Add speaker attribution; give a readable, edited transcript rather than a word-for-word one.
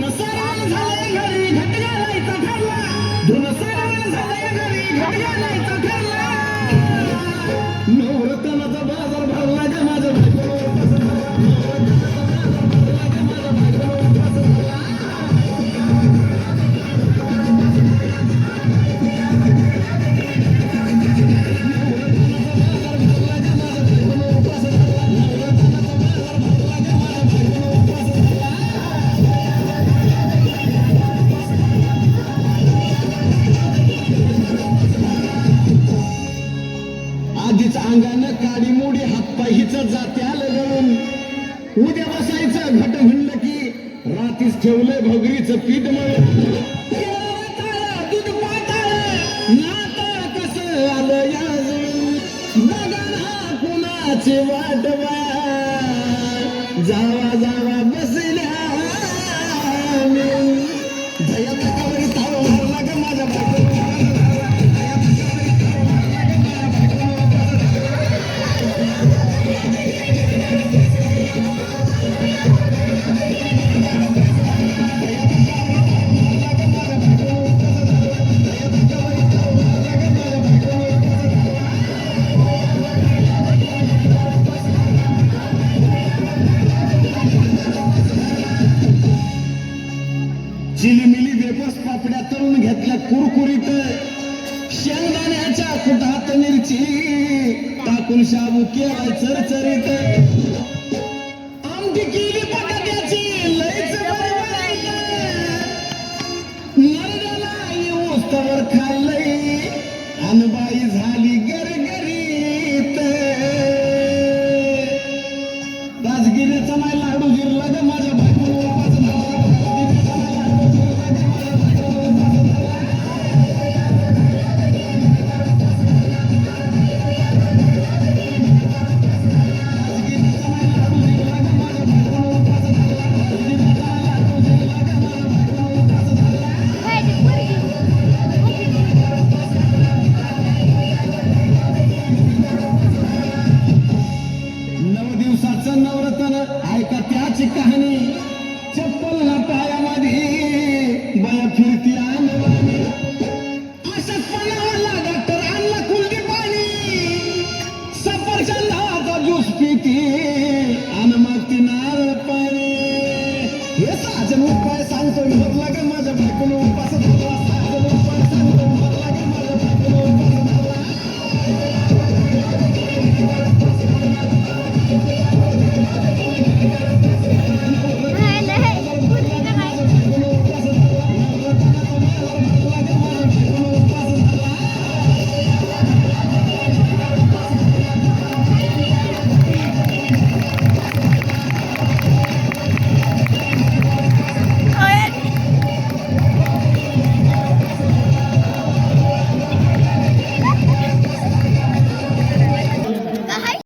Speaker 1: धुनसारण झालंय घरी घट घालायचा ठरला धुनसारण झालंय घरी घट घालायचा ठरला नवरत्नाचा बाजार भरला ग माझ्या आधीच अंगानं काडी मोडी हातपायीच जात्याल गळून उद्या बसायचं घट म्हणलं की रातीच ठेवलंय भगरीचं पीठ मळून दूध पाताळ नातं कसं आलं याजून बघा कुणाची वाट जावा जावा बसल्या धयाचा कवरी ताव भरला ग माझ्या चिलीमिली वेपस पापड्या तळून घेतल्या कुरकुरीत शेंगदाण्याच्या कुटात मिरची टाकून शाबू केला चरचरीत आमटी केली बटाट्याची लयच बरबरीत नरड्याला उस्तावर खाल्लंय अन